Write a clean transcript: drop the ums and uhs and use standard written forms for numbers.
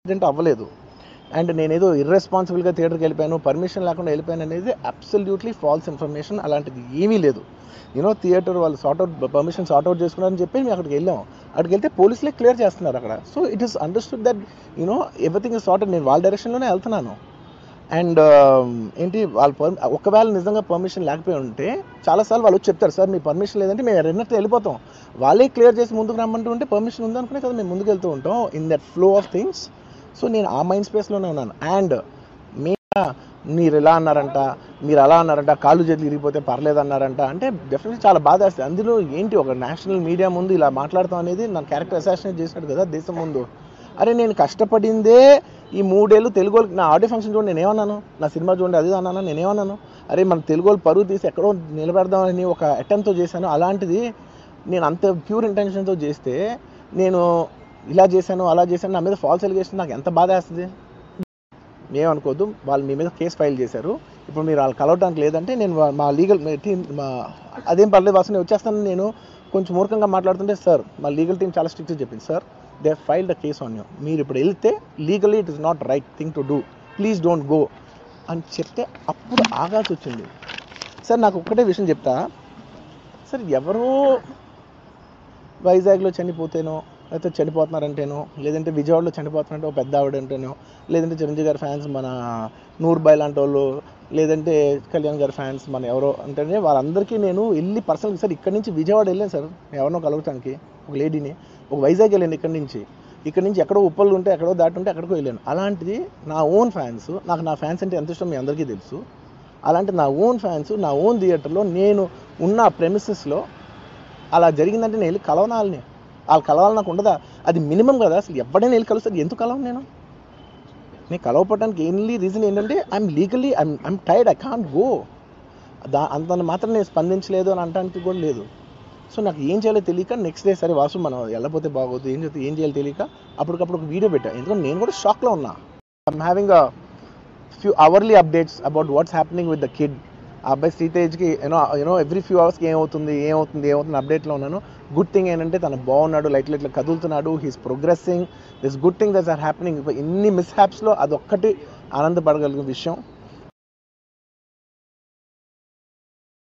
Incident అవ్వలేదు. And నేనేదో ఇర్రెస్పాన్సిబుల్గా థియేటర్కి వెళ్ళిపోయాను, పర్మిషన్ లేకుండా వెళ్ళిపోయాను అనేది అబ్సల్యూట్లీ ఫాల్స్ ఇన్ఫర్మేషన్. అలాంటిది ఏమీ లేదు. థియేటర్ వాళ్ళు పర్మిషన్ సార్ట్అవుట్ చేసుకున్నారని చెప్పి మేము అక్కడికి వెళ్ళాం. అక్కడికి వెళ్తే పోలీసులే క్లియర్ చేస్తున్నారు అక్కడ. So it is understood that everything is sorted. నేను వాళ్ళ డైరెక్షన్లోనే వెళ్తున్నాను. అండ్ ఏంటి ఒకవేళ నిజంగా పర్మిషన్ లేకపోయి ఉంటే చాలాసార్లు వాళ్ళు చెప్తారు, సార్ మీ పర్మిషన్ లేదంటే మేము రెండట్టు వెళ్ళిపోతాం. వాళ్ళే క్లియర్ చేసి ముందుకు రమ్మంటూ ఉంటే పర్మిషన్ ఉందనుకునే కదా మేము ముందుకు వెళ్తూ ఉంటాం in that flow of things. So నేను ఆ మైండ్ స్పేస్లోనే ఉన్నాను. అండ్ మీరు ఇలా అన్నారంట, మీరు అలా అన్నారంట, కాళ్ళు చేతులు ఇరిగిపోతే పర్లేదు అన్నారంట అంటే డెఫినెట్లీ చాలా బాధ వేస్తుంది. అందులో ఏంటి ఒక నేషనల్ మీడియా ముందు ఇలా మాట్లాడతాం అనేది నా క్యారెక్టర్ అసాసినేట్ చేసినట్టు కదా దేశం ముందు. అరే నేను కష్టపడిందే ఈ 3 ఏళ్ళు తెలుగు వాళ్ళకి. నా ఆడియో ఫంక్షన్ చూడండి నేనేమన్నాను, నా సినిమా చూడండి అది అన్నాను, నేనేమన్నాను, అరే మన తెలుగు వాళ్ళు పరువు తీసి ఎక్కడో నిలబెడదామని ఒక అటెంప్ట్తో చేశాను. అలాంటిది నేను అంత ప్యూర్ ఇంటెన్షన్తో చేస్తే నేను ఇలా చేశాను అలా చేశాను, నా మీద ఫాల్స్ ఎలిగేషన్ నాకు ఎంత బాధ వేస్తుంది. ఏమనుకోవద్దు, వాళ్ళు మీ మీద కేసు ఫైల్ చేశారు. ఇప్పుడు మీరు వాళ్ళు కలవడానికి లేదంటే నేను మా లీగల్ టీం అదేం పర్లేదు వాసు నేను వచ్చేస్తాను. నేను కొంచెం మూర్ఖంగా మాట్లాడుతుంటే సార్ మా లీగల్ టీం చాలా స్ట్రిక్ట్గా చెప్పింది, sir they filed the case on you, మీరు ఇప్పుడు వెళ్తే legally it is not right thing to do, please don't go అని చెప్తే అప్పుడు ఆగాల్సి వచ్చింది. సార్ నాకు ఒక్కటే విషయం చెప్తా సార్, ఎవరో వైజాగ్లో చనిపోతేనో లేకపోతే చనిపోతున్నారంటేనో, లేదంటే విజయవాడలో చనిపోతున్నారంటే ఒక పెద్ద ఆవిడ అంటేనో, లేదంటే చిరంజీవి గారి ఫ్యాన్స్ మన నూర్బాయ్ లాంటి వాళ్ళు, లేదంటే కళ్యాణ్ గారి ఫ్యాన్స్ మన ఎవరో అంటేనే వాళ్ళందరికీ నేను వెళ్ళి పర్సనల్గా సార్ ఇక్కడి నుంచి విజయవాడ వెళ్ళాను సార్ ఎవరినో కలవటానికి, ఒక లేడీని, ఒక వైజాగ్ వెళ్ళాను ఇక్కడి నుంచి ఎక్కడో ఉప్పలు ఉంటే ఎక్కడో దాటి ఉంటే ఎక్కడికో వెళ్ళాను. అలాంటిది నా ఓన్ ఫ్యాన్స్, నాకు నా ఫ్యాన్స్ అంటే ఎంత ఇష్టం మీ అందరికీ తెలుసు. అలాంటి నా ఓన్ ఫ్యాన్స్ నా ఓన్ థియేటర్లో నేను ఉన్న ప్రెమిసెస్లో అలా జరిగిందంటే నేను వెళ్ళి కలవనాలని, వాళ్ళు కలవాలి నాకు ఉండదా? అది మినిమం కదా. అసలు ఎవడైనా వెళ్ళి కలుస్తారు, ఎందుకు కలవను నేను కలవపడడానికి ఓన్లీ రీజన్ ఏంటంటే I'm legally I'm tired, I can't go. అంత మాత్రం నేను స్పందించలేదు అని అనడానికి కూడా లేదు. సో నాకు ఏం చేయాలో తెలియక నెక్స్ట్ డే సరే వాసు మనం వెళ్ళకపోతే బాగోదు, ఏం చేయాలో తెలియక అప్పటికప్పుడు ఒక వీడియో పెట్టా. ఎందుకంటే నేను కూడా షాక్లో ఉన్నా. I'm having a few hourly updates about what's happening with the kid. ఆ అబ్బాయి శ్రీతేజ్కి ఎవ్రీ ఫ్యూ అవర్స్కి ఏమవుతుంది అప్డేట్లో ఉన్నాను. గుడ్ థింగ్ ఏంటంటే తను బాగున్నాడు, లైట్లైట్లో కదులుతున్నాడు, he's progressing, this good thing that's are happening. ఇన్ని మిస్ హ్యాప్స్లో అదొక్కటి ఆనందపడగలిగిన విషయం.